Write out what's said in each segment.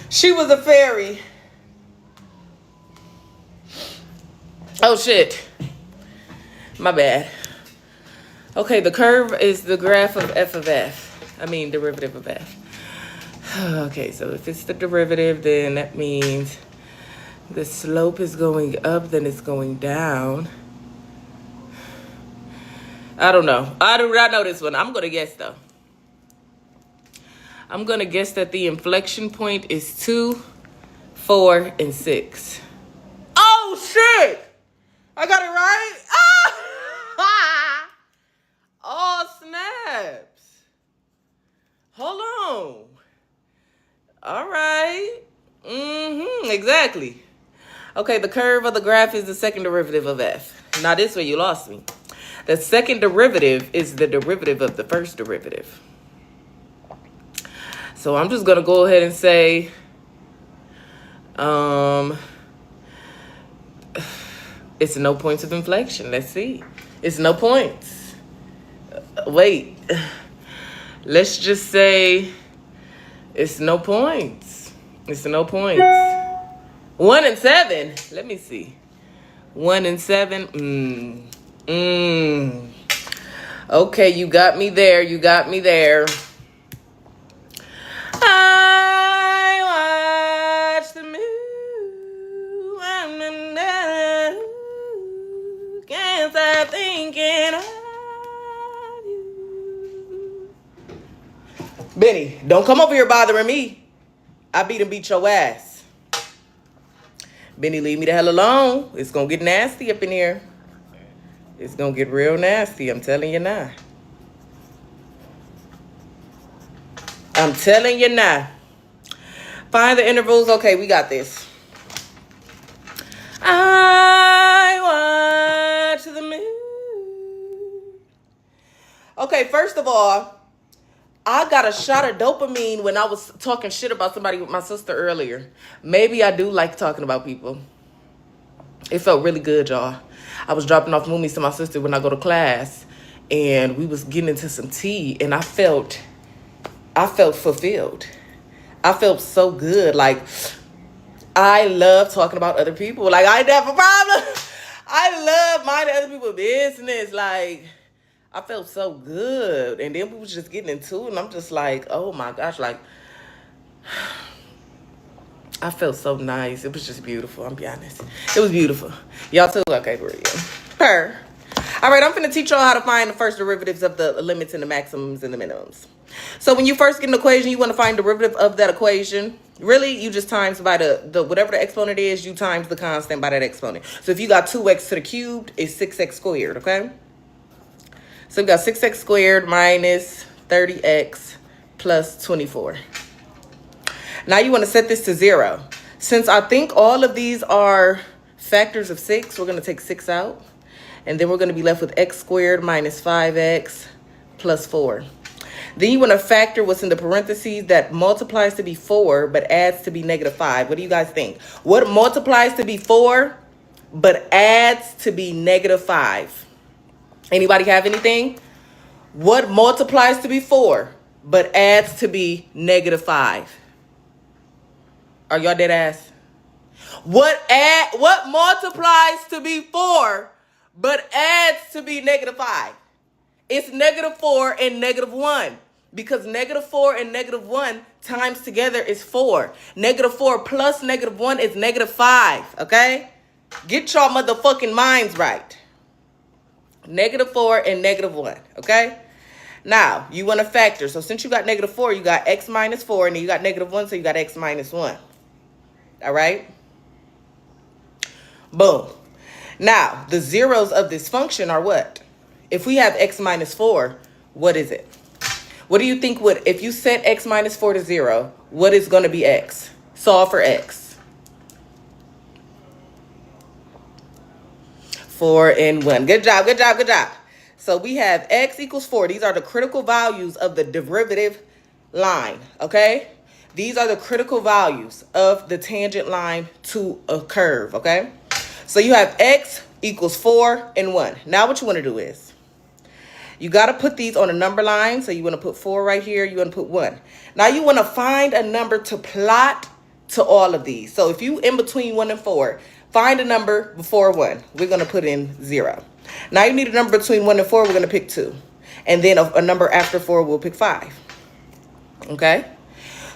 She was a fairy. Oh, shit. My bad. Okay, the curve is the graph of f of f. I mean, derivative of f. Okay, so if it's the derivative, then that means the slope is going up, then it's going down. I don't know. I do not know this one. I'm going to guess, though. I'm going to guess that the inflection point is 2, 4, and 6. Oh, shit! I got it right? Ah! Oh, snaps. Hold on. All right. Exactly. Okay, the curve of the graph is the second derivative of f. Now, this way you lost me. The second derivative is the derivative of the first derivative. So I'm just going to go ahead and say, it's no points of inflection. Let's see. It's no points. Wait. Let's just say it's no points. It's no points. 1 and 7. Let me see. 1 and 7. Okay, you got me there. You got me there. I watch the moon. Can't stop thinking of you. Benny, don't come over here bothering me. I beat your ass. Benny, leave me the hell alone. It's gonna get nasty up in here. It's gonna get real nasty. I'm telling you now. I'm telling you now. Find the intervals. Okay, we got this. I watch the moon. Okay, first of all, I got a shot of dopamine when I was talking shit about somebody with my sister earlier. Maybe I do like talking about people. It felt really good, y'all. I was dropping off movies to my sister when I go to class, and we was getting into some tea, and I felt fulfilled. I felt so good. Like, I love talking about other people. Like, I didn't have a problem. I love minding other people's business. Like, I felt so good. And then we was just getting into it, and I'm just like, oh my gosh, like, I felt so nice. It was just beautiful, I'm be honest. It was beautiful. Y'all too? Okay, for real. Her. All right, I'm finna teach y'all how to find the first derivatives of the limits and the maximums and the minimums. So when you first get an equation, you want to find the derivative of that equation. Really, you just times by the whatever the exponent is, you times the constant by that exponent. So if you got 2x to the cubed, it's 6x squared, okay? So we got 6x squared minus 30x plus 24. Now you want to set this to 0. Since I think all of these are factors of 6, we're going to take 6 out. And then we're going to be left with x squared minus 5x plus 4. Then you want to factor what's in the parentheses that multiplies to be 4 but adds to be negative 5. What do you guys think? What multiplies to be 4 but adds to be negative 5? Anybody have anything? What multiplies to be 4 but adds to be negative 5? Are y'all dead ass? What multiplies to be 4 but adds to be negative 5? It's negative 4 and negative 1. Because negative 4 and negative 1 times together is 4. Negative 4 plus negative 1 is negative 5. Okay? Get y'all motherfucking minds right. Negative 4 and negative 1. Okay? Now, you want to factor. So since you got negative 4, you got x minus 4. And then you got negative 1, so you got x minus 1. All right? Boom. Now, the zeros of this function are what? If we have x minus 4, what is it? What do you think would, if you set x minus 4 to 0, what is going to be x? Solve for x. 4 and 1. Good job, good job, good job. So we have x equals 4. These are the critical values of the derivative line, okay? These are the critical values of the tangent line to a curve, okay? So you have x equals 4 and 1. Now what you want to do is, you got to put these on a number line. So you want to put 4 right here. You want to put 1. Now you want to find a number to plot to all of these. So if you in between 1 and 4, find a number before 1. We're going to put in 0. Now you need a number between 1 and 4. We're going to pick 2. And then a number after 4, we'll pick 5. Okay?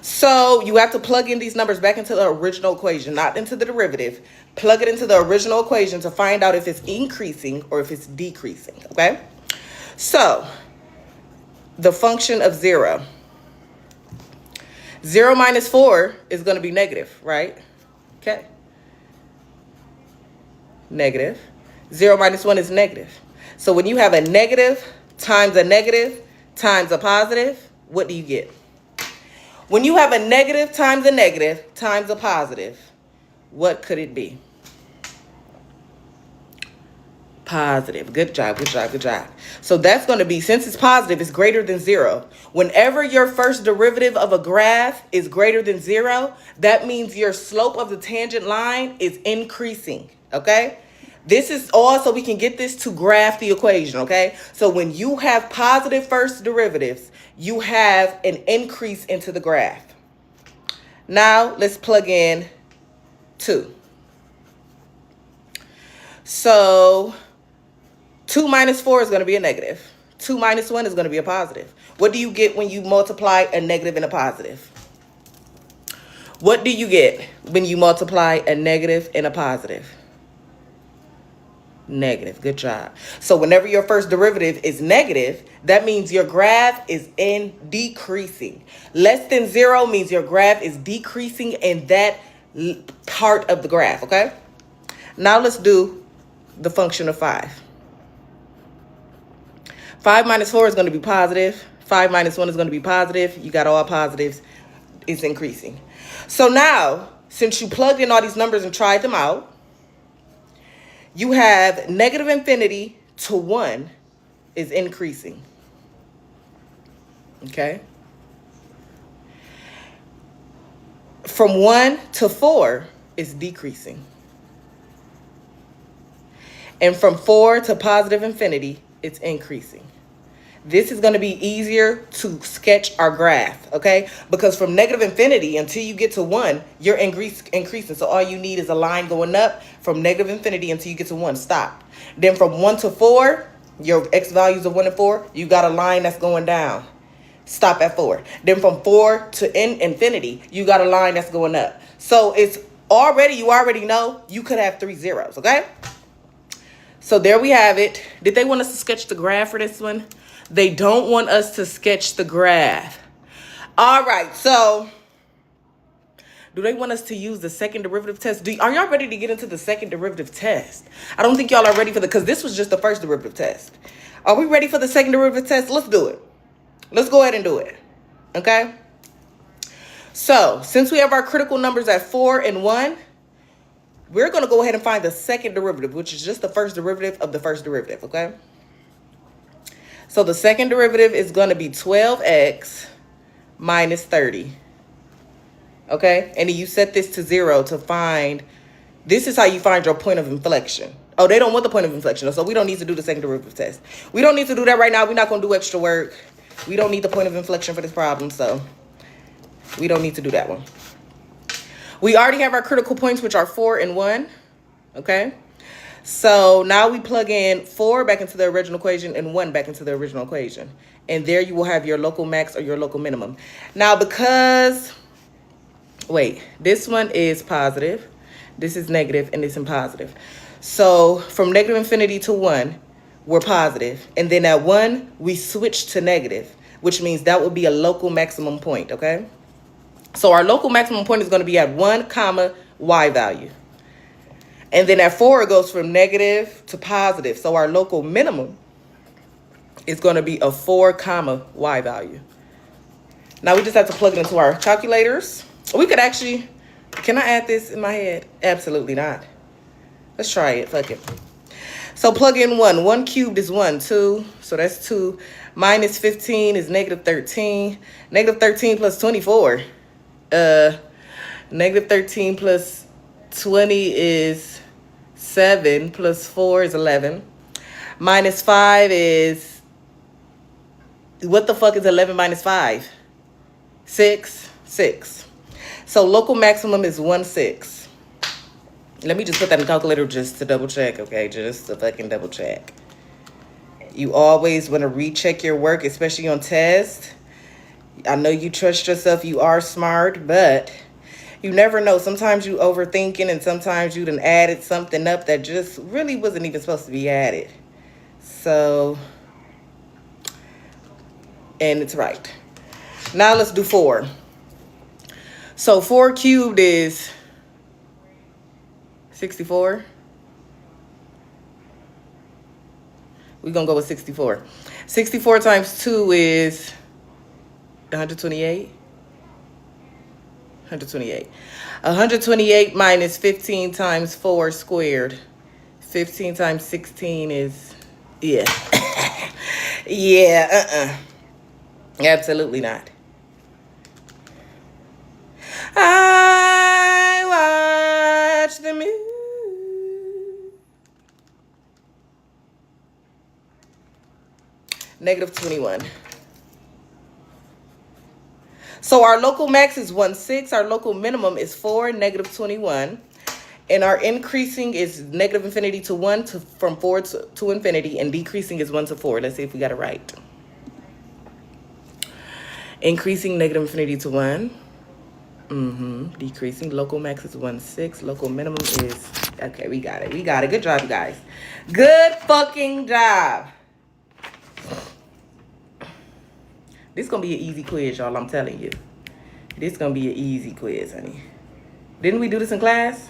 So you have to plug in these numbers back into the original equation, not into the derivative. Plug it into the original equation to find out if it's increasing or if it's decreasing. Okay? So the function of 0. 0 minus 4 is going to be negative, right? Okay. Negative. 0 minus 1 is negative. So when you have a negative times a positive, what do you get? When you have a negative times a positive, what could it be? Positive. Good job, good job, good job. So that's going to be, since it's positive, it's greater than 0. Whenever your first derivative of a graph is greater than 0, that means your slope of the tangent line is increasing, okay? This is all so we can get this to graph the equation, okay? So when you have positive first derivatives, you have an increase into the graph. Now, let's plug in 2. So 2 minus 4 is going to be a negative. 2 minus 1 is going to be a positive. What do you get when you multiply a negative and a positive? What do you get when you multiply a negative and a positive? Negative. Good job. So whenever your first derivative is negative, that means your graph is decreasing. Less than 0 means your graph is decreasing in that part of the graph, okay? Now let's do the function of 5. 5 minus 4 is going to be positive. 5 minus 1 is going to be positive. You got all positives. It's increasing. So now, since you plugged in all these numbers and tried them out, you have negative infinity to 1 is increasing. Okay? From 1 to 4 is decreasing. And from 4 to positive infinity, it's increasing. This is going to be easier to sketch our graph, okay? Because from negative infinity until you get to 1, you're increasing. So all you need is a line going up from negative infinity until you get to 1. Stop. Then from 1 to 4, your x values of 1 and 4, you got a line that's going down. Stop at 4. Then from 4 to infinity, you got a line that's going up. So it's already, you already know you could have 3 zeros, okay? So there we have it. Did they want us to sketch the graph for this one? They don't want us to sketch the graph. All right, so do they want us to use the second derivative test? Are y'all ready to get into the second derivative test? I don't think y'all are ready for because this was just the first derivative test. Are we ready for the second derivative test? Let's do it. Let's go ahead and do it, okay? So since we have our critical numbers at 4 and 1, we're going to go ahead and find the second derivative, which is just the first derivative of the first derivative, okay? So the second derivative is going to be 12x minus 30. Okay? And then you set this to 0 to find, this is how you find your point of inflection. Oh, they don't want the point of inflection, so we don't need to do the second derivative test. We don't need to do that right now. We're not going to do extra work. We don't need the point of inflection for this problem, so we don't need to do that one. We already have our critical points, which are 4 and 1. Okay? So now we plug in 4 back into the original equation and 1 back into the original equation. And there you will have your local max or your local minimum. Now because, wait, this one is positive, this is negative, and this is positive. So from negative infinity to 1, we're positive. And then at 1, we switch to negative, which means that would be a local maximum point, okay? So our local maximum point is going to be at 1 comma y value. And then at 4, it goes from negative to positive. So our local minimum is going to be a 4 comma y value. Now we just have to plug it into our calculators. We could actually, can I add this in my head? Absolutely not. Let's try it. Fuck it. So plug in 1. 1 cubed is 1. 2. So that's 2. Minus 15 is negative 13. Negative 13 plus 24. Negative 13 plus 20 is 7 plus 4 is 11. Minus 5 is, what the fuck is 11 minus 5? 6. 6. So local maximum is 1/6. Let me just put that in the calculator just to double check, okay? Just to fucking double check. You always want to recheck your work, especially on tests. I know you trust yourself. You are smart, but you never know. Sometimes you overthinking, and sometimes you done added something up that just really wasn't even supposed to be added. So, and it's right. Now let's do 4. So 4 cubed is 64. We're going to go with 64. 64 times 2 is 128. 128. 128 minus 15 times 4 squared. 15 times 16 is, yeah. Yeah, absolutely not. I watch the moon. Negative 21. So our local max is 1/6. Our local minimum is 4, negative 21. And our increasing is negative infinity to 1 from 4 to infinity. And decreasing is 1 to 4. Let's see if we got it right. Increasing negative infinity to 1. Decreasing. Local max is 1/6. Local minimum is, okay, we got it. We got it. Good job, you guys. Good fucking job. This is going to be an easy quiz, y'all. I'm telling you. This is going to be an easy quiz, honey. Didn't we do this in class?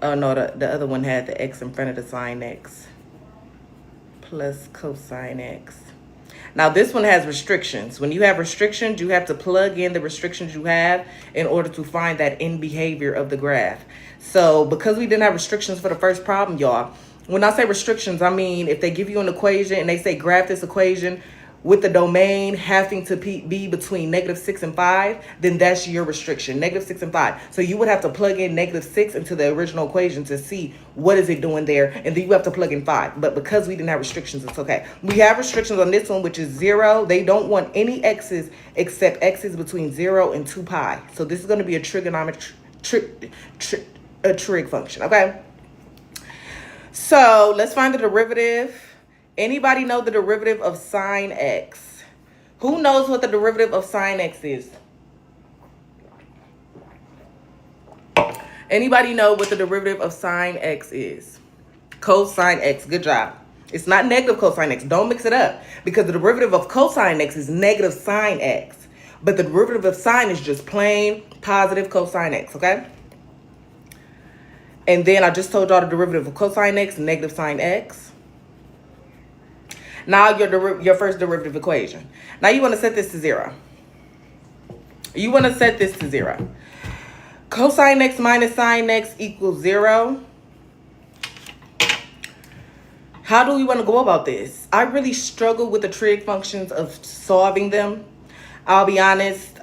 Oh, no. The other one had the x in front of the sine x. Plus cosine x. Now, this one has restrictions. When you have restrictions, you have to plug in the restrictions you have in order to find that end behavior of the graph. So, because we didn't have restrictions for the first problem, y'all, when I say restrictions, I mean if they give you an equation and they say graph this equation with the domain having to be between negative 6 and 5, then that's your restriction, negative 6 and 5. So you would have to plug in negative 6 into the original equation to see what is it doing there, and then you have to plug in 5. But because we didn't have restrictions, it's okay. We have restrictions on this one, which is 0. They don't want any x's except x's between 0 and 2 pi. So this is going to be a trigonometric trig function, okay? So let's find the derivative. Anybody know the derivative of sine x? Who knows what the derivative of sine x is? Anybody know what the derivative of sine x is? Cosine x. Good job. It's not negative cosine x. Don't mix it up. Because the derivative of cosine x is negative sine x. But the derivative of sine is just plain positive cosine x, okay? And then I just told y'all the derivative of cosine x, negative sine x. Now your first derivative equation. Now you want to set this to 0. You want to set this to 0. Cosine x minus sine x equals 0. How do we want to go about this? I really struggle with the trig functions of solving them. I'll be honest.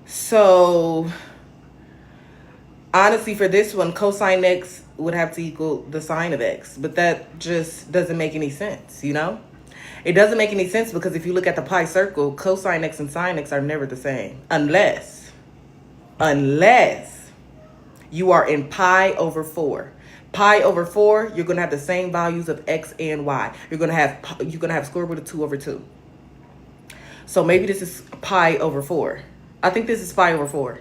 So honestly, for this one, cosine x would have to equal the sine of x, but that just doesn't make any sense, you know? It doesn't make any sense because if you look at the pi circle, cosine x and sine x are never the same unless you are in pi over 4. Pi over 4, you're going to have the same values of x and y. You're going to have square root of 2 over 2. So maybe this is pi over 4. I think this is pi over 4.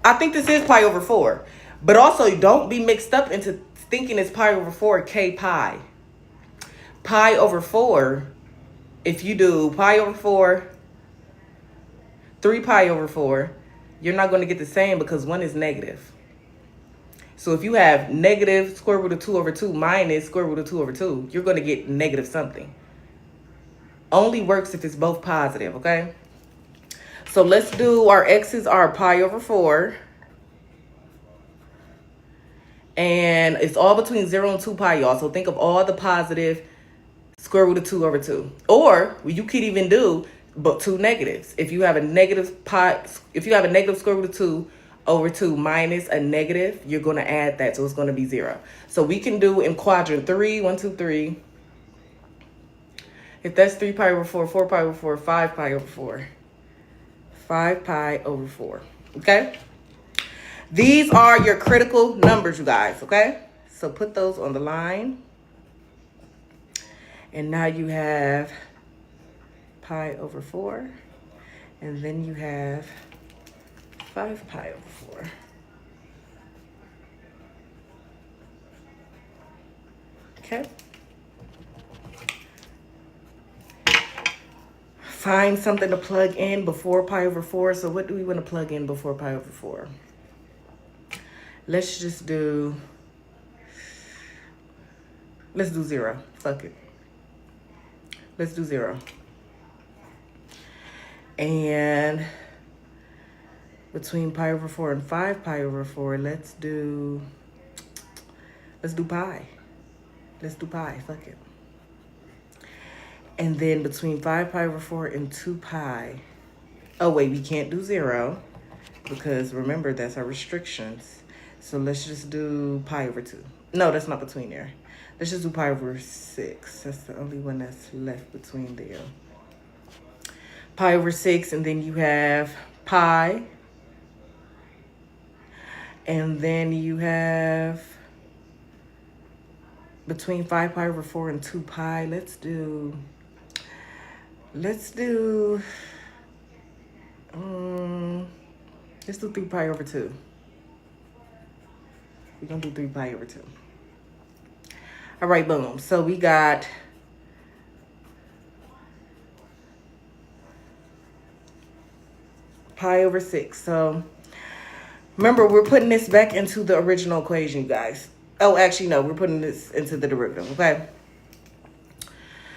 I think this is pi over 4. But also, don't be mixed up into thinking it's pi over 4 k pi. Pi over 4, if you do pi over 4, 3 pi over 4, you're not going to get the same because one is negative. So if you have negative square root of 2 over 2 minus square root of 2 over 2, you're going to get negative something. Only works if it's both positive, okay? So let's do our x's are pi over 4. And it's all between 0 and 2 pi, y'all. So think of all the positive square root of 2 over 2. Or you could even do but 2 negatives. If you have a negative square root of 2 over 2 minus a negative, you're going to add that. So it's going to be 0. So we can do in quadrant 3, 1, 2, 3. If that's 3 pi over 4, 4 pi over 4, 5 pi over 4. 5 pi over 4. Okay? These are your critical numbers, you guys. Okay? So put those on the line. And now you have pi over 4. And then you have 5 pi over 4. Okay? Find something to plug in before pi over 4. So what do we want to plug in before pi over 4? Let's just do... Let's do 0. Fuck it. Let's do 0. And between pi over 4 and 5 pi over 4, let's do pi. Let's do pi. Fuck it. And then between 5 pi over 4 and 2 pi. Oh, wait, we can't do 0 because remember, that's our restrictions. So let's just do pi over 2. No, that's not between there. Let's just do pi over 6. That's the only one that's left between there. Pi over 6, and then you have pi. And then you have between 5 pi over 4 and 2 pi. Let's do 3 pi over 2. We're going to do 3 pi over 2. All right, boom. So we got pi over 6. So remember, we're putting this back into the original equation, you guys. Oh, actually, no. We're putting this into the derivative, okay?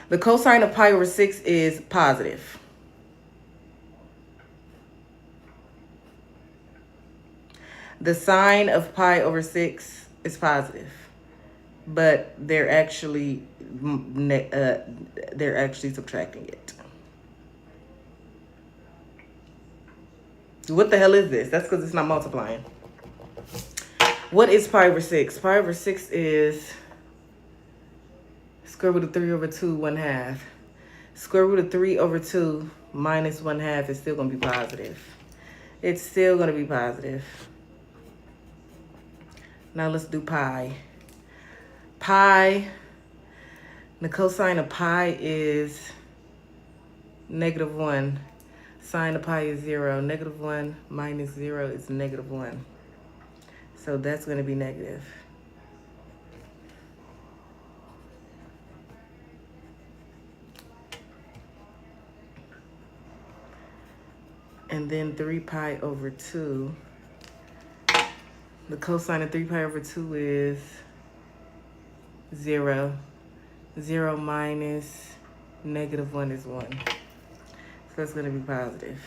The cosine of pi over 6 is positive. The sine of pi over 6 is positive. But they're actually subtracting it. What the hell is this? That's because it's not multiplying. What is pi over 6? Pi over 6 is square root of 3 over 2, 1/2. Square root of 3 over 2 minus 1/2 is still going to be positive. It's still going to be positive. Now let's do pi. Pi, the cosine of pi is -1. Sine of pi is 0. -1 minus 0 is -1. So that's going to be negative. And then 3 pi over 2. The cosine of 3 pi over 2 is 0. 0 minus -1 is 1. So that's going to be positive.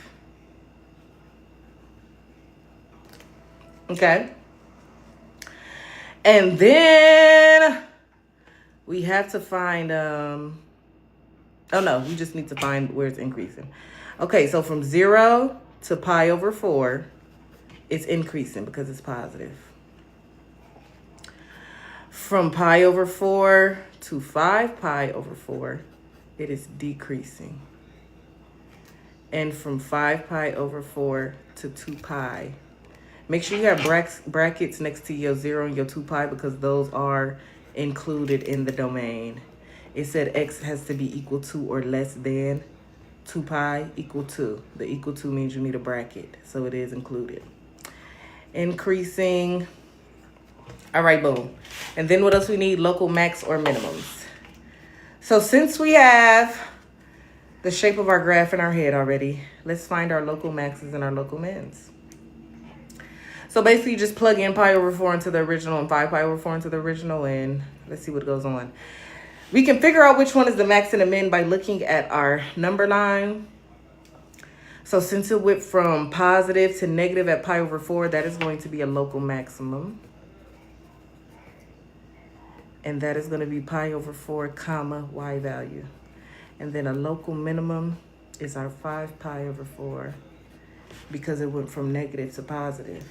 Okay. And then we have to find, oh no, we just need to find where it's increasing. Okay, so from 0 to pi over 4, it's increasing because it's positive. From pi over 4 to 5 pi over 4, it is decreasing. And from 5 pi over 4 to 2 pi. Make sure you have brackets next to your 0 and your 2 pi because those are included in the domain. It said x has to be equal to or less than 2 pi equal to. The equal to means you need a bracket, so it is included. Increasing. All right, boom. And then what else we need? Local max or minimums. So since we have the shape of our graph in our head already, let's find our local maxes and our local mins. So basically, just plug in pi over 4 into the original and 5 pi over 4 into the original, and let's see what goes on. We can figure out which one is the max and the min by looking at our number line. So since it went from positive to negative at pi over 4, that is going to be a local maximum. And that is going to be pi over 4, comma, y value. And then a local minimum is our 5 pi over 4 because it went from negative to positive,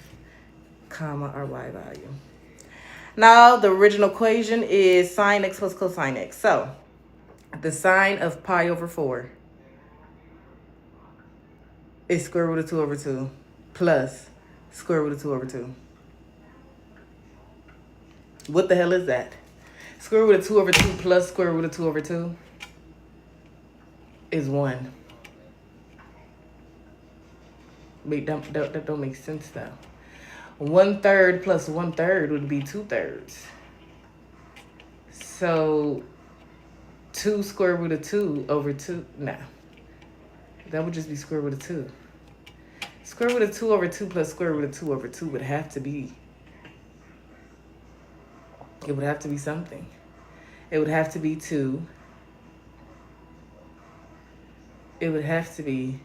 comma, our y value. Now, the original equation is sine x plus cosine x. So The sine of pi over 4 is square root of 2 over 2 plus square root of 2 over 2. What the hell is that? Square root of 2 over 2 plus square root of 2 over 2 is 1. Wait, that don't make sense though. 1/3 plus 1/3 would be 2/3. So 2 square root of 2 over 2. Nah. That would just be square root of 2. Square root of 2 over 2 plus square root of 2 over 2 would have to be. It would have to be something. It would have to be 2. It would have to be.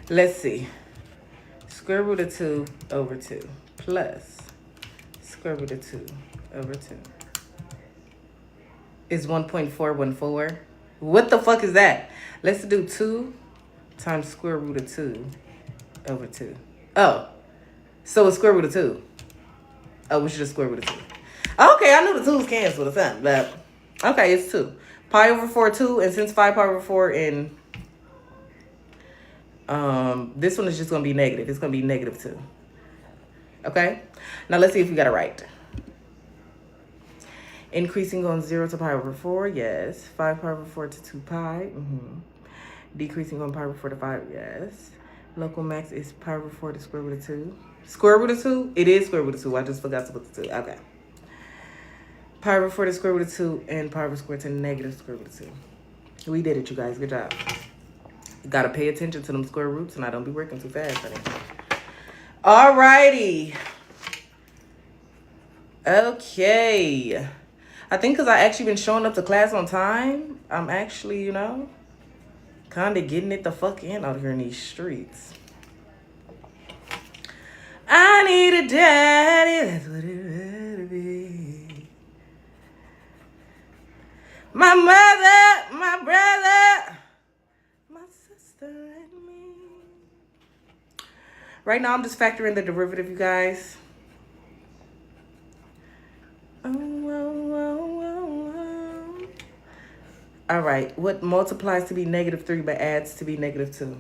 Let's see. Square root of 2 over 2 plus square root of 2 over 2 is 1.414. What the fuck is that? Let's do 2 times square root of 2 over 2. Oh, so it's square root of 2. Oh, it's just square root of 2. Okay, I knew the 2's canceled or something, but okay, it's 2. Pi over 4, 2, and since 5 pi over 4 in this one is just going to be negative. It's going to be negative 2. Okay? Now let's see if we got it right. Increasing on 0 to pi over 4, yes. 5 pi over 4 to 2 pi. Decreasing on pi over 4 to 5, yes. Local max is pi over 4 to square root of 2. Square root of 2? It is square root of 2. I just forgot to put the 2. Okay. Pi over 4 to square root of 2 and pi over square to negative square root of 2. We did it, you guys. Good job. Gotta pay attention to them square roots and I don't be working too fast. Alrighty. Okay. I think because I actually been showing up to class on time, I'm actually, kind of getting it the fuck in out here in these streets. I need a daddy, that's what it would be. My mother, my brother, my sister, and me. Right now, I'm just factoring the derivative, you guys. All right, what multiplies to be negative 3 but adds to be negative 2?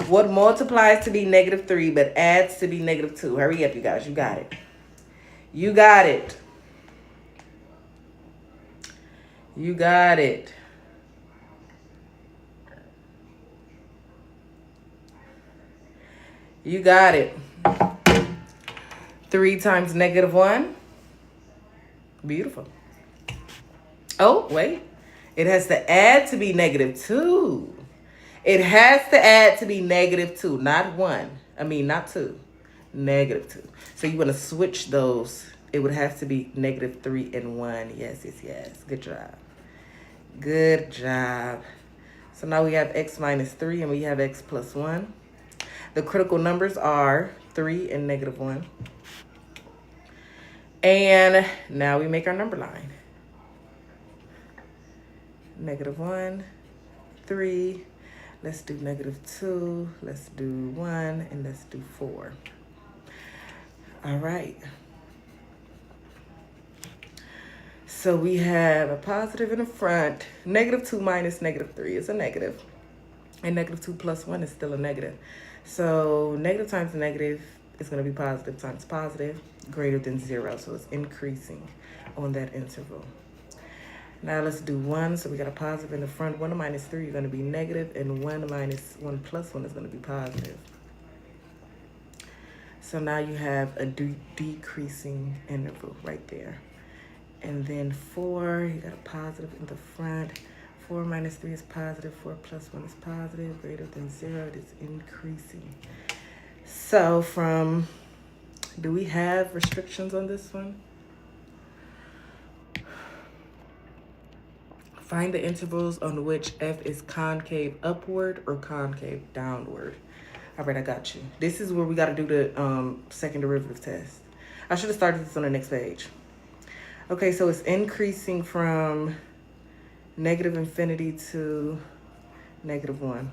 What multiplies to be negative 3 but adds to be negative 2? Hurry up, you guys. You got it. You got it. You got it. You got it. 3 times negative 1. Beautiful. Oh, wait. It has to add to be negative 2. It has to add to be negative 2, not 1. I mean, not 2. Negative 2. So you want to switch those. It would have to be negative 3 and 1. Yes, yes, yes. Good job. Good job. So now we have x minus 3 and we have x plus 1. The critical numbers are 3 and negative 1. And now we make our number line. Negative 1, 3. Let's do negative 2. Let's do 1. And let's do 4. All right. So we have a positive in the front. Negative 2 minus negative 3 is a negative. And negative 2 plus 1 is still a negative. So negative times negative is going to be positive times positive, greater than 0. So it's increasing on that interval. Now let's do 1. So we got a positive in the front. 1 minus 3 is going to be negative, and 1 minus 1 plus 1 is going to be positive. So now you have a decreasing interval right there. And then 4, you got a positive in the front. 4 minus 3 is positive. 4 plus 1 is positive. Greater than 0, it is increasing. So do we have restrictions on this one? Find the intervals on which f is concave upward or concave downward. All right, I got you. This is where we got to do the second derivative test. I should have started this on the next page. Okay, so it's increasing from negative infinity to negative 1.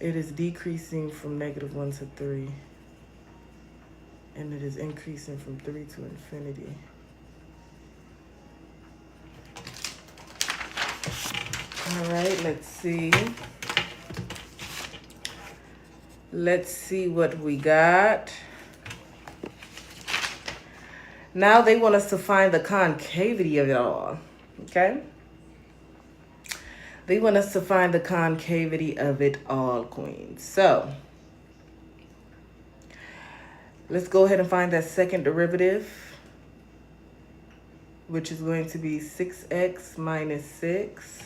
It is decreasing from negative 1 to 3. And it is increasing from 3 to infinity. All right, let's see. Let's see what we got. Now they want us to find the concavity of it all, okay? They want us to find the concavity of it all, queens. So let's go ahead and find that second derivative, which is going to be 6x minus 6.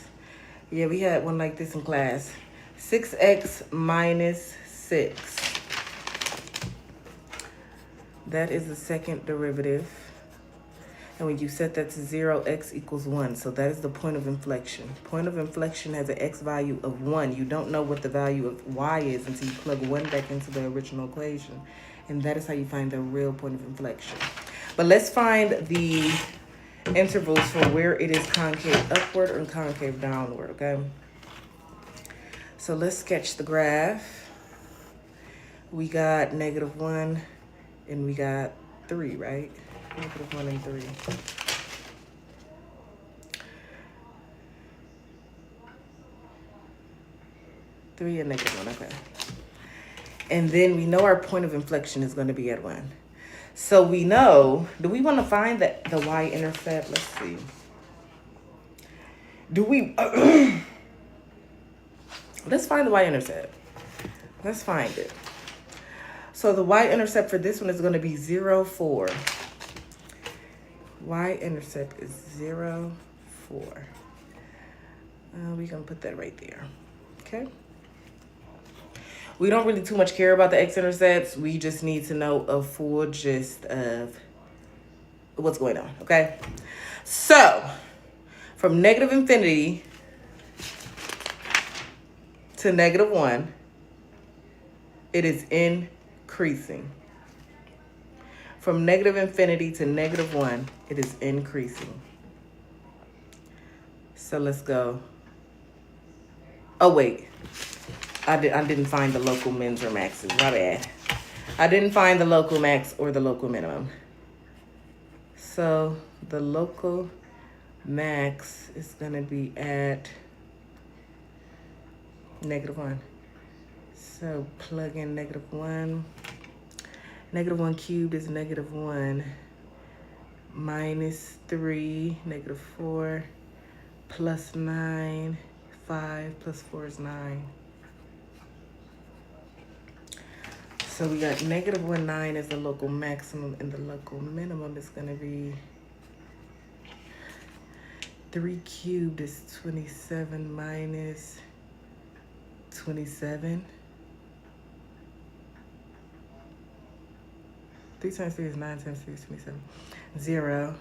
Yeah, we had one like this in class. 6x minus 6. That is the second derivative. And when you set that to 0, x equals 1. So that is the point of inflection. Point of inflection has an x value of 1. You don't know what the value of y is until you plug 1 back into the original equation. And that is how you find the real point of inflection. But let's find the intervals for where it is concave upward or concave downward, okay? So let's sketch the graph. We got -1 and we got 3, right? -1 and 3. Three and -1, okay. And then we know our point of inflection is going to be at 1. So we know, do we want to find the y-intercept? Let's see. Do we, let's find the y-intercept. Let's find it. So the y-intercept for this one is going to be 0, 4. Y-intercept is 0, 4. We're going to put that right there, okay? We don't really too much care about the x-intercepts. We just need to know a full gist of what's going on, okay? So, from negative infinity to -1, it is increasing. From negative infinity to -1, it is increasing. So let's go. Oh, wait. I didn't find the local mins or maxes. My bad. I didn't find the local max or the local minimum. So the local max is going to be at -1. So plug in -1. -1 cubed is -1. Minus 3, -4. Plus 9. 5 plus 4 is 9. So we got -1, 9 is the local maximum, and the local minimum is going to be 3 cubed is 27 minus 27. 3 times 3 is 9 times 3 is 27. 0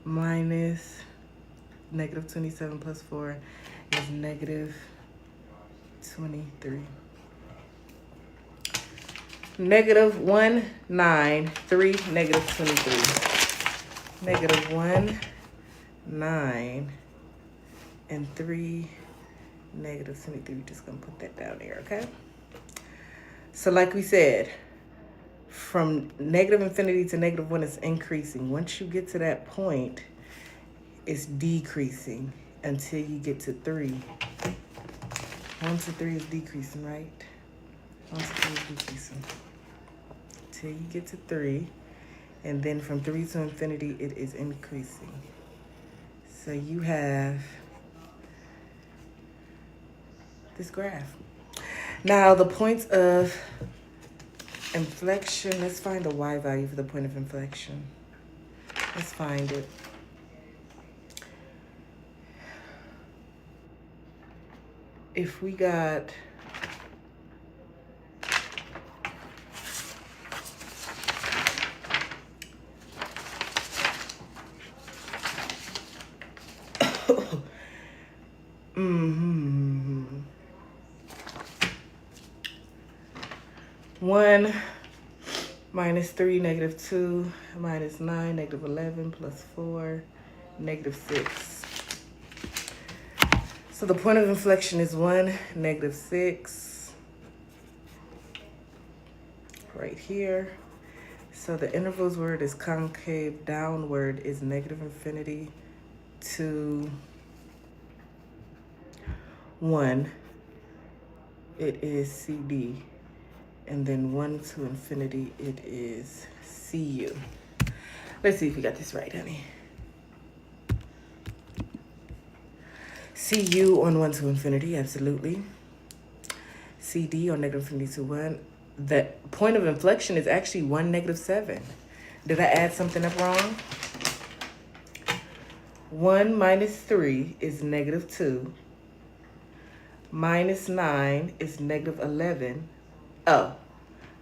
minus -27 plus 4 is -23. -1, 9, 3, -23. -1, 9, and 3, -23. We're just gonna put that down there, okay? So like we said, from negative infinity to -1 is increasing. Once you get to that point, it's decreasing until you get to 3. 1 to 3 is decreasing, right? 1 to 3 is decreasing. Till you get to 3, and then from 3 to infinity, it is increasing. So you have this graph. Now the points of inflection, let's find the y value for the point of inflection. Let's find it. If we got one minus 3, -2, minus 9, -11, plus 4, -6. So the point of inflection is 1, -6. Right here. So the intervals word is concave downward is negative infinity to 1. It is CD. And then 1 to infinity, it is CU. Let's see if we got this right, honey. CU on 1 to infinity, absolutely. CD on negative infinity to 1. The point of inflection is actually 1, -7. Did I add something up wrong? 1 minus 3 is -2. Minus 9 is -11. Oh,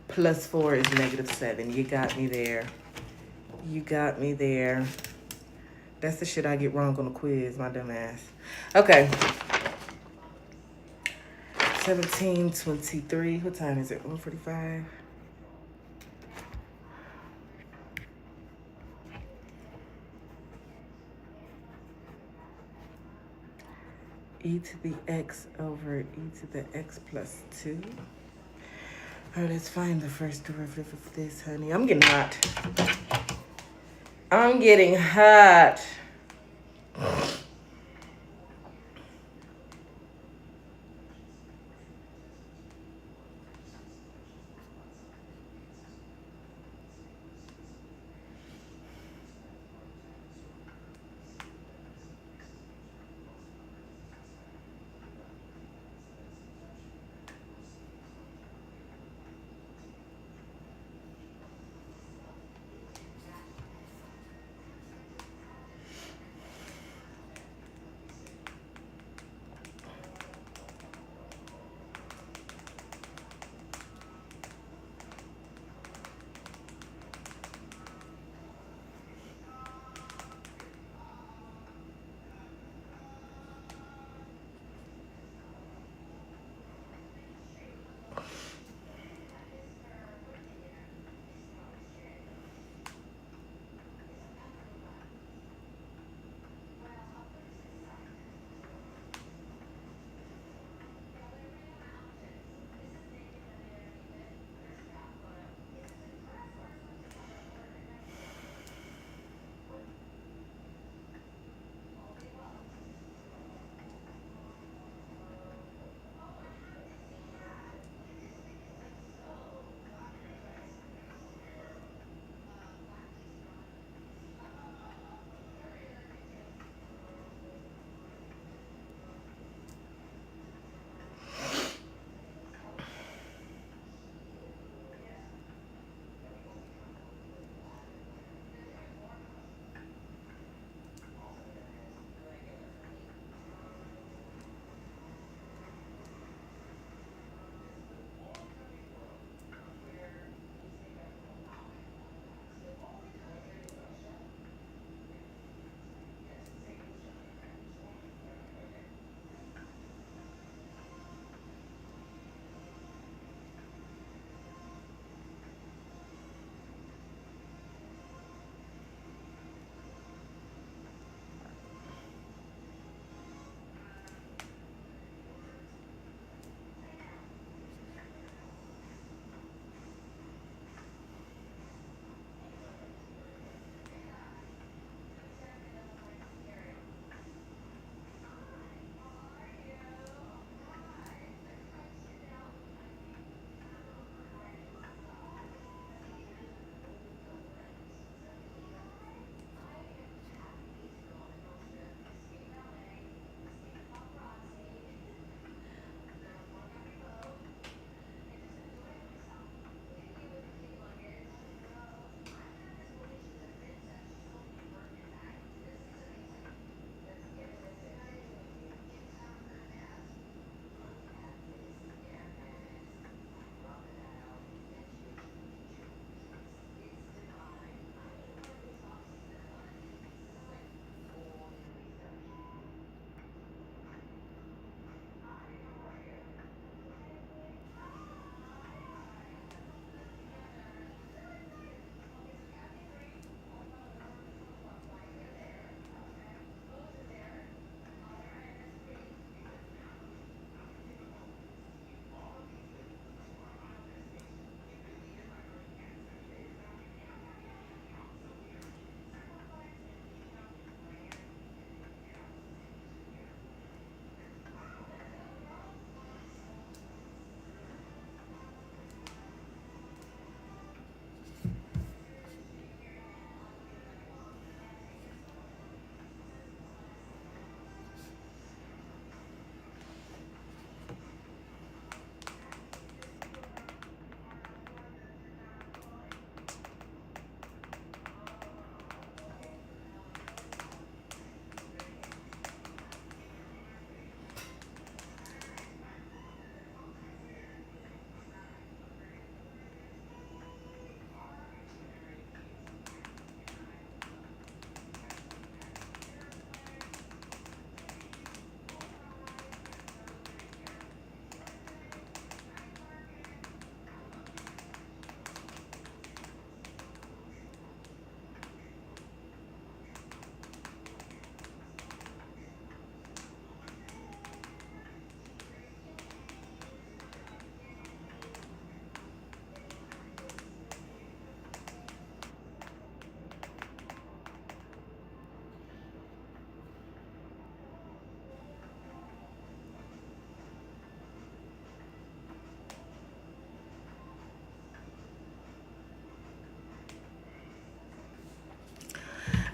plus 4 is -7. You got me there. You got me there. That's the shit I get wrong on the quiz, my dumb ass. Okay. 17:23. What time is it? 1:45. E to the x over e to the x plus 2. All right, let's find the first derivative of this, honey. I'm getting hot. I'm getting hot.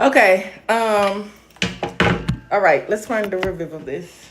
Okay. All right. Let's find the derivative of this.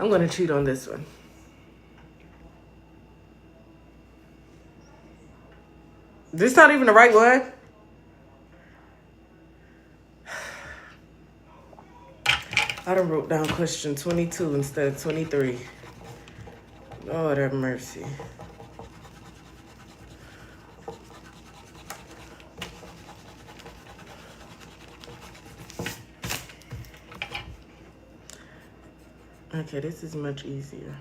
I'm gonna cheat on this one. This not even the right one. I done wrote down question 22 instead of 23. Lord have mercy. Okay, this is much easier.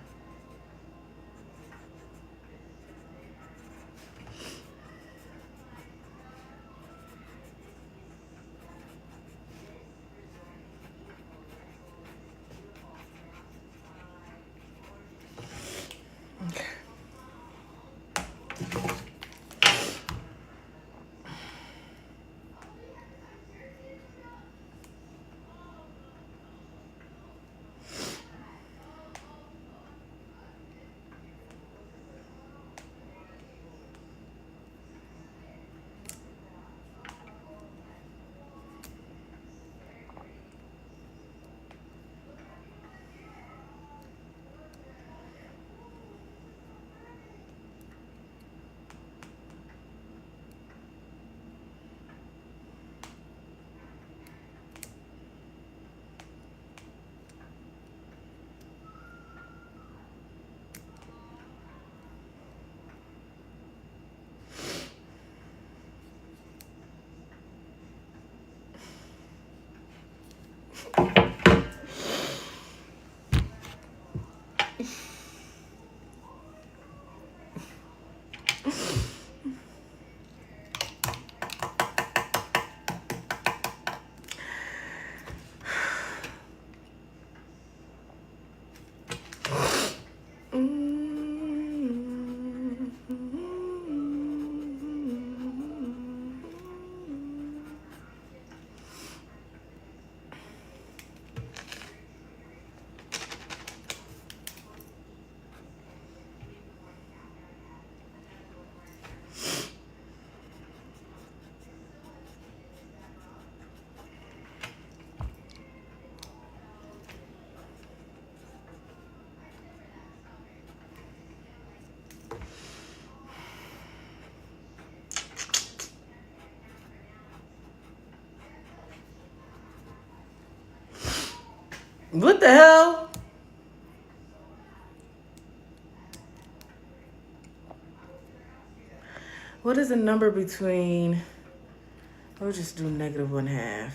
What the hell? What is the number between... We'll just do -1/2.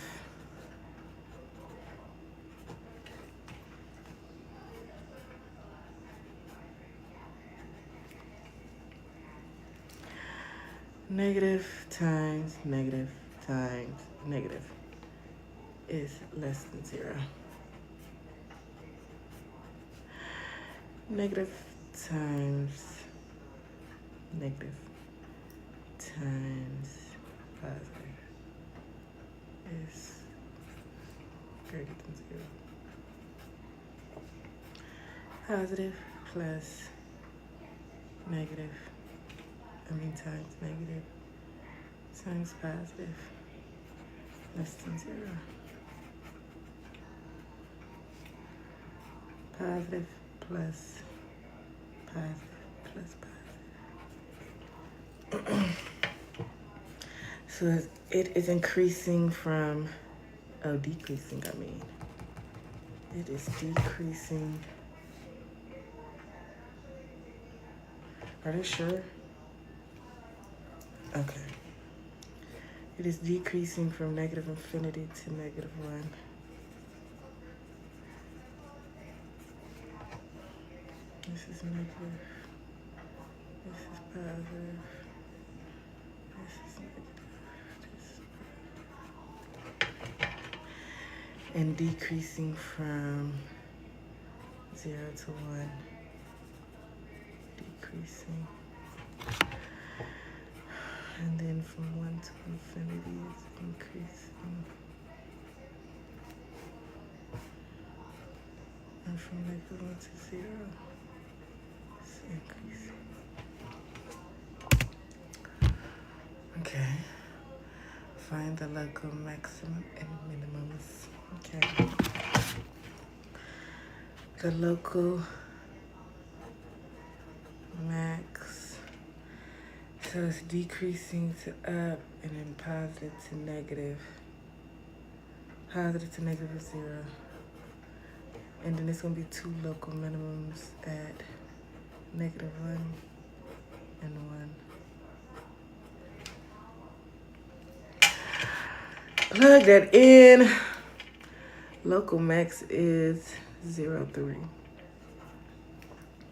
Negative times negative times negative is less than 0. Negative times negative times positive is greater than 0. Positive plus negative, times negative times positive less than 0. Positive plus positive plus positive. So it is increasing from, decreasing, It is decreasing. Are they sure? Okay. It is decreasing from negative infinity to -1. This is negative. This is positive. This is negative. And decreasing from 0 to 1. Decreasing. And then from 1 to infinity is increasing. And from -1 to 0 is increasing. Okay. Find the local maximum and minimums. Okay. The local max. So it's decreasing to up and then positive to negative. Positive to negative is 0. And then it's going to be 2 local minimums at -1 and 1. Plug that in. Local max is 0, 3.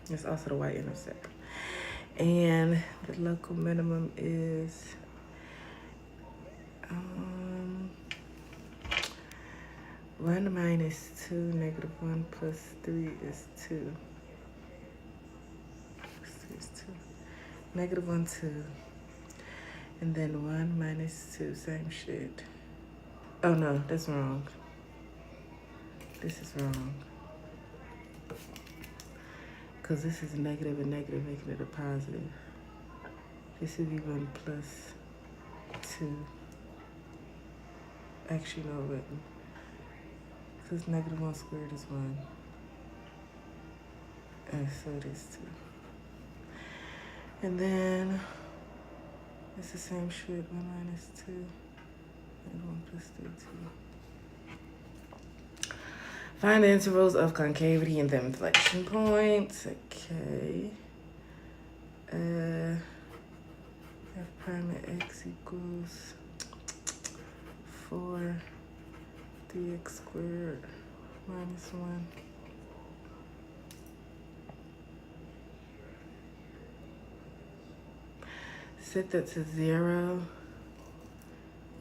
It's also the y-intercept. And the local minimum is 1 minus 2, -1 plus 3 is 2. Plus 3 is 2. -1, 2. And then 1 minus 2, same shit. Oh no, that's wrong. This is wrong. Because this is negative and negative, making it a positive. This would be 1 plus 2. Actually, no, it wouldn't. Because -1 squared is 1. And so it is 2. And then it's the same shit. 1 minus 2. And 1 plus 3, 2. Find the intervals of concavity and the inflection points. Okay. F prime at x equals 4 3x squared minus 1. Set that to 0.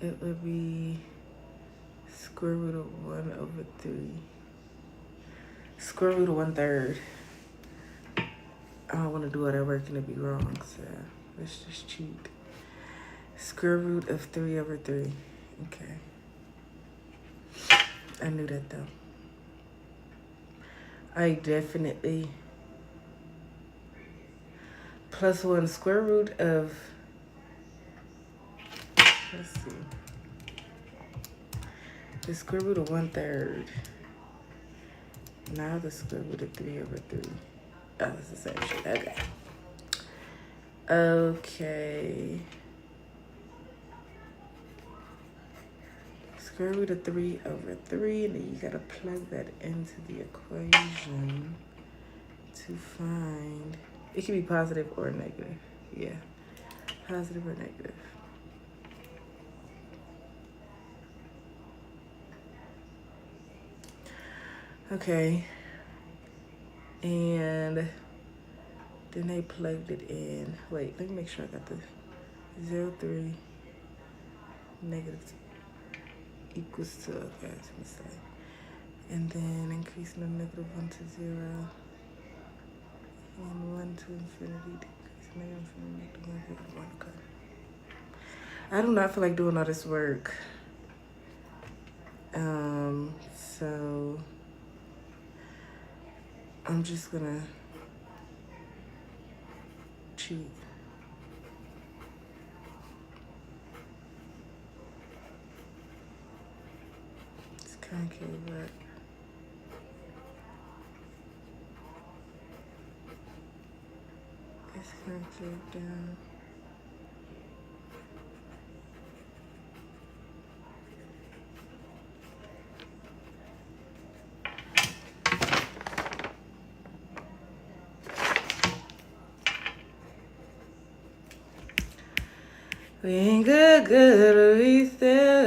It would be square root of 1 over 3. Square root of 1/3. I don't want to do all that work and it'd be wrong, so let's just cheat. Square root of 3 over 3. Okay. I knew that though. I definitely. Plus 1 square root of, let's see. The square root of 1/3. Now the square root of 3 over 3. Oh, it's the same shit. Okay. Okay. square root of 3 over 3, and then you gotta plug that into the equation to find, it can be positive or negative. Yeah, positive or negative. Okay, and then they plugged it in. Wait, let me make sure I got the 0, 3, negative equals to, okay, that's a mistake. And then increasing the negative 1 to 0, and 1 to infinity, decreasing negative infinity, negative 1 to 1, okay. I do not feel like doing all this work. So I'm just gonna cheat. It's concave, but it's concave down. We ain't good, we still.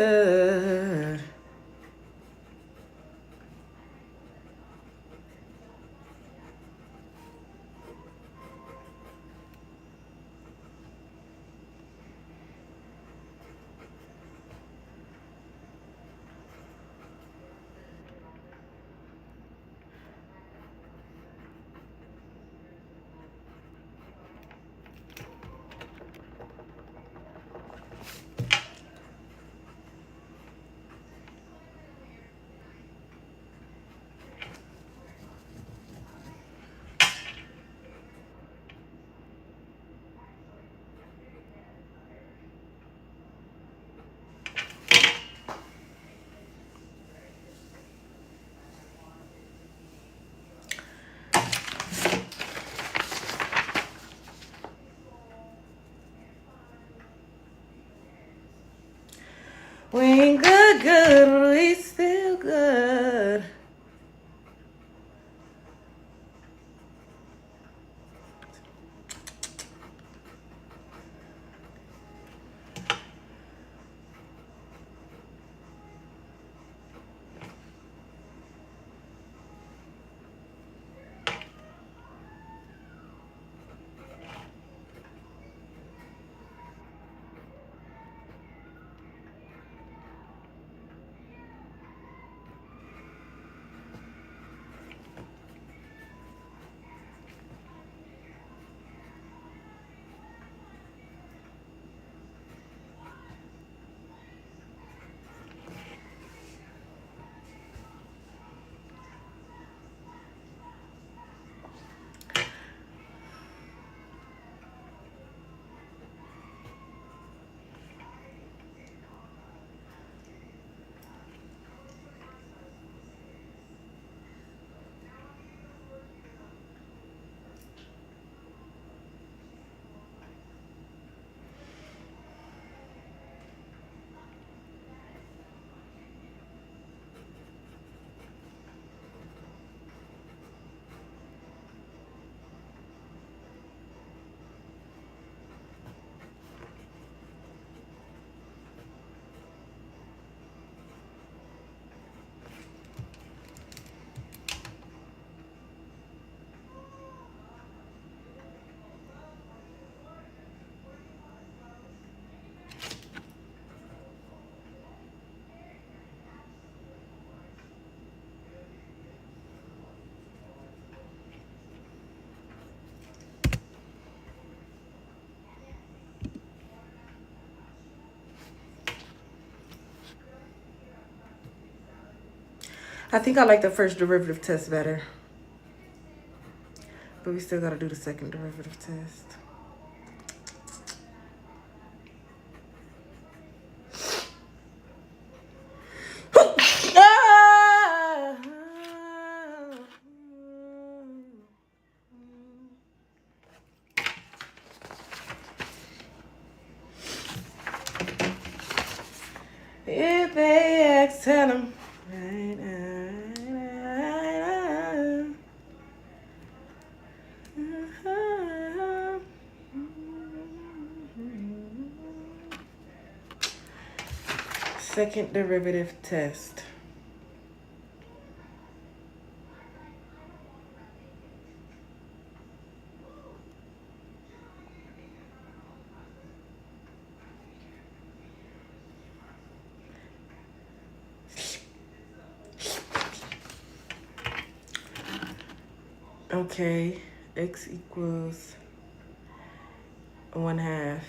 We ain't good, we still good. I think I like the first derivative test better, but we still gotta do the second derivative test. If they X, tell him. Second derivative test. Okay, x equals 1/2.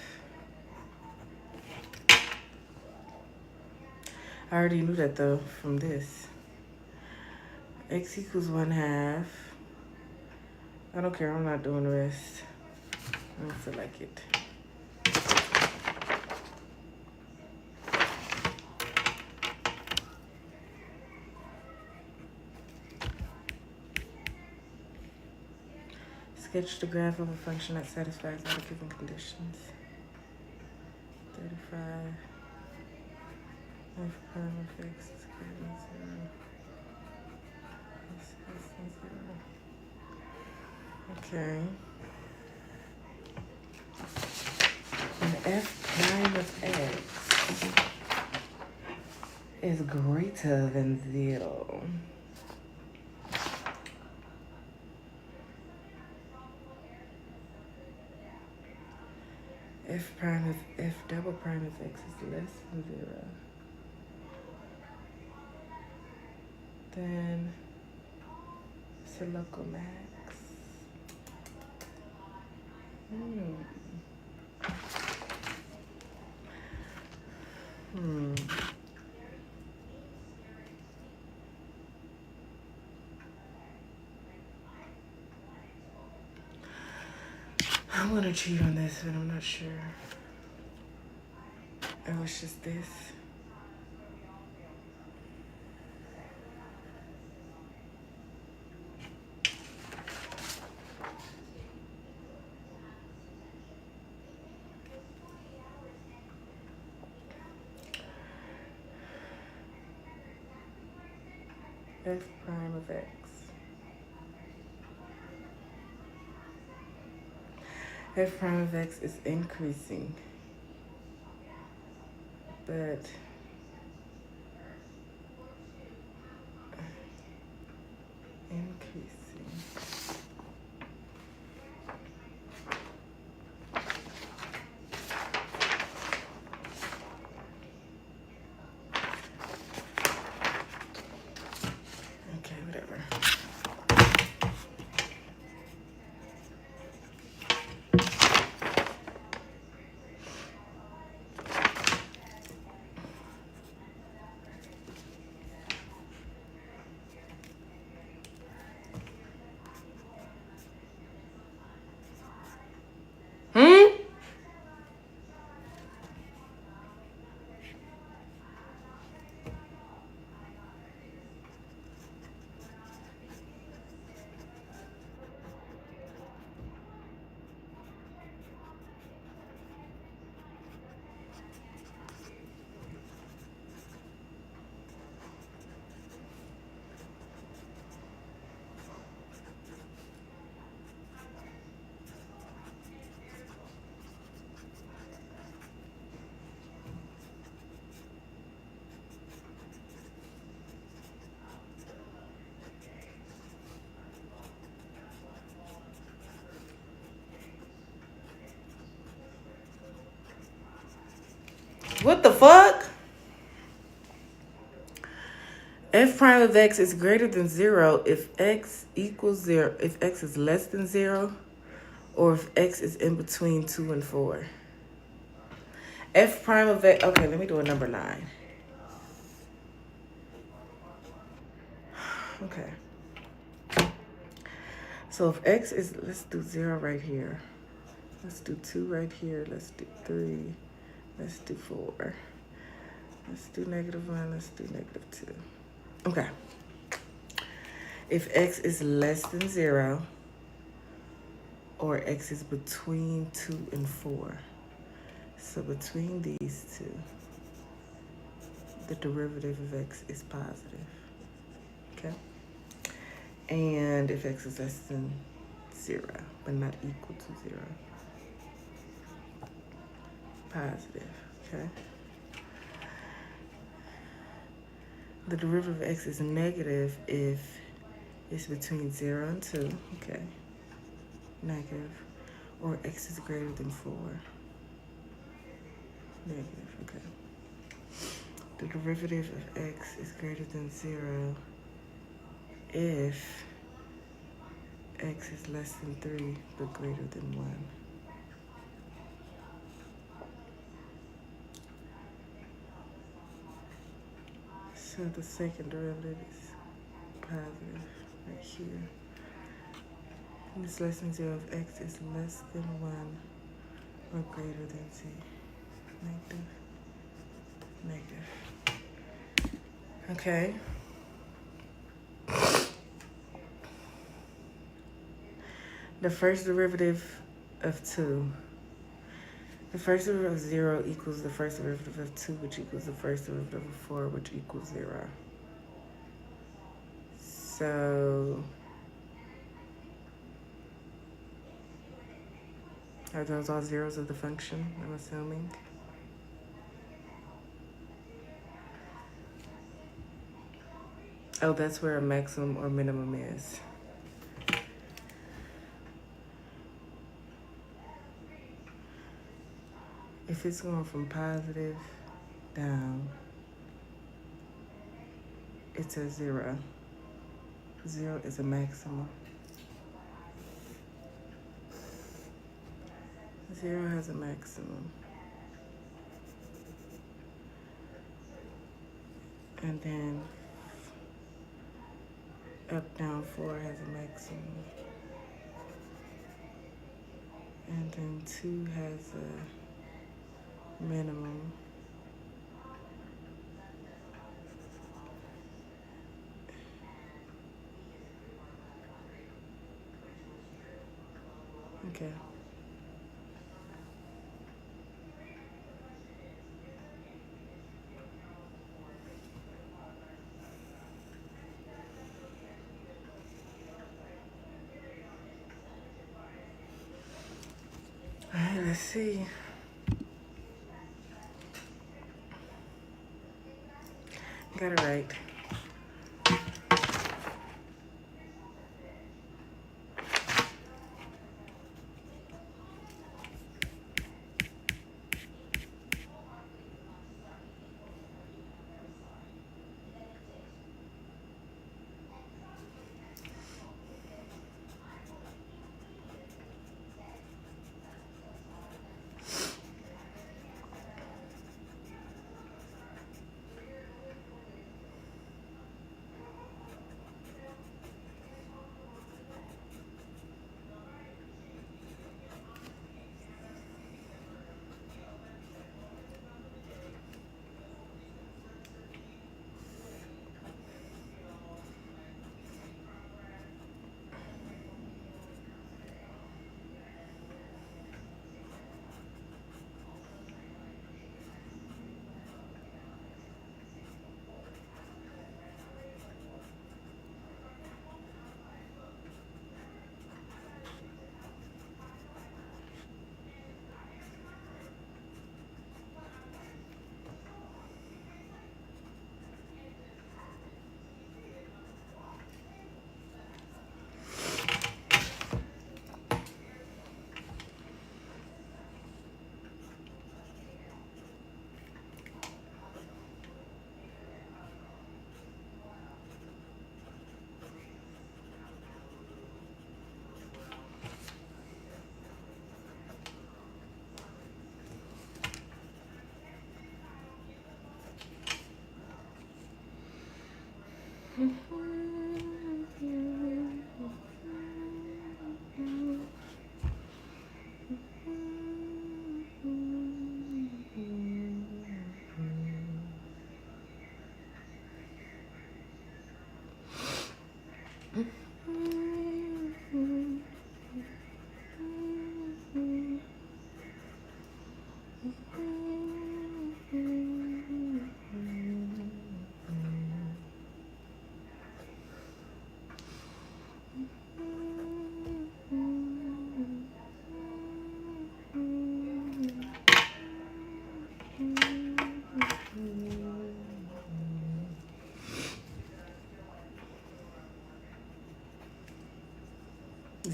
I already knew that though from this. X equals 1/2. I don't care, I'm not doing the rest. I don't feel like it. Sketch the graph of a function that satisfies all the given conditions. 35. F prime of x is greater than 0. X less than 0. Okay. And f prime of x is greater than 0. F double prime of x is less than 0. Then it's a local max. I'm gonna cheat on this, but I'm not sure. It was just this. F prime of x. F prime of x is increasing, but increasing. Okay, whatever. What the fuck? F prime of x is greater than 0 if x equals 0, if x is less than 0, or if x is in between 2 and 4. F prime of x, okay, let me do a number 9. Okay. So if x is, let's do 0 right here. Let's do 2 right here. Let's do 3. Let's do 4. Let's do -1. Let's do -2. Okay. If x is less than 0, or x is between 2 and 4. So between these two. the derivative of x is positive. Okay? And if x is less than 0, but not equal to 0, positive. Okay? The derivative of x is negative if it's between 0 and 2. Okay? Negative. Or x is greater than 4. Negative. Okay. The derivative of x is greater than 0 if x is less than 3 but greater than 1. So the second derivative is positive right here. And it's less than 0 if x is less than 1 or greater than z. Negative. Negative. Okay. The first derivative of 2. The first derivative of 0 equals the first derivative of 2, which equals the first derivative of 4, which equals 0. So, are those all zeros of the function, I'm assuming? Oh, that's where a maximum or minimum is. If it's going from positive down, it's a 0. 0 is a maximum. 0 has a maximum. And then up, down, 4 has a maximum. And then 2 has a minimum. Okay. All right, let's see. Got it right.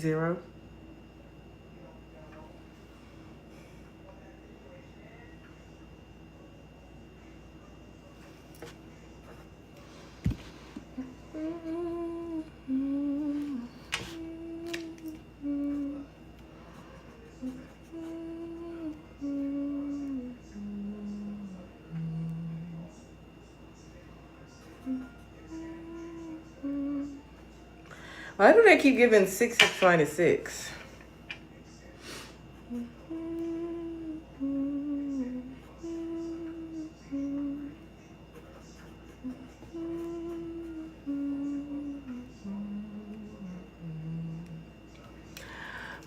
0. Why do they keep giving 6 minus 6?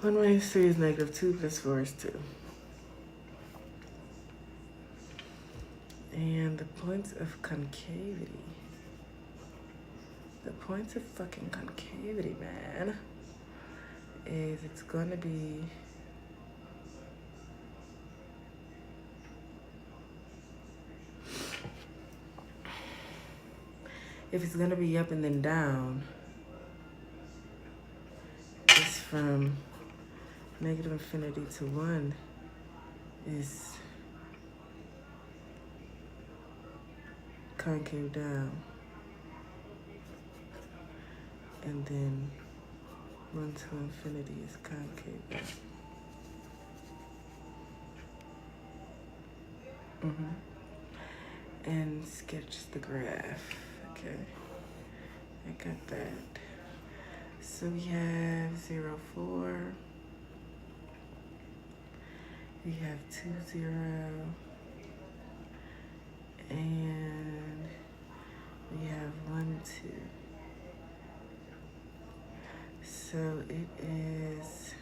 One minus 3 is negative 2 plus 4 is 2. And the points of concavity. The points of fucking concavity, man, is it's gonna be if it's gonna be up and then down, it's from negative infinity to 1 is concave down. And then 1 to infinity is concave down. And sketch the graph. Okay, I got that. So we have 0, 4. We have 2, 0. And we have 1, 2. So it is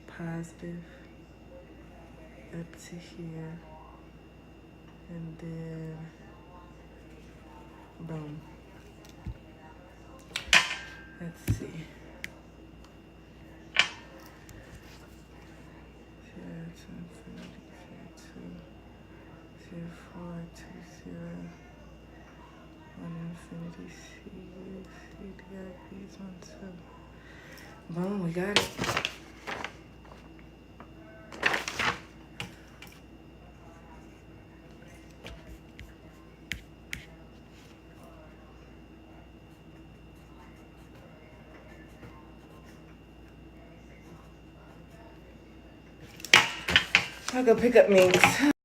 positive up to here, and then boom. Let's see. 0 to infinity, 0, 2, 0, 4, 2, 0, 1 infinity, C, together, these 1, 2. Boom, we got it. I'll go pick up Minx.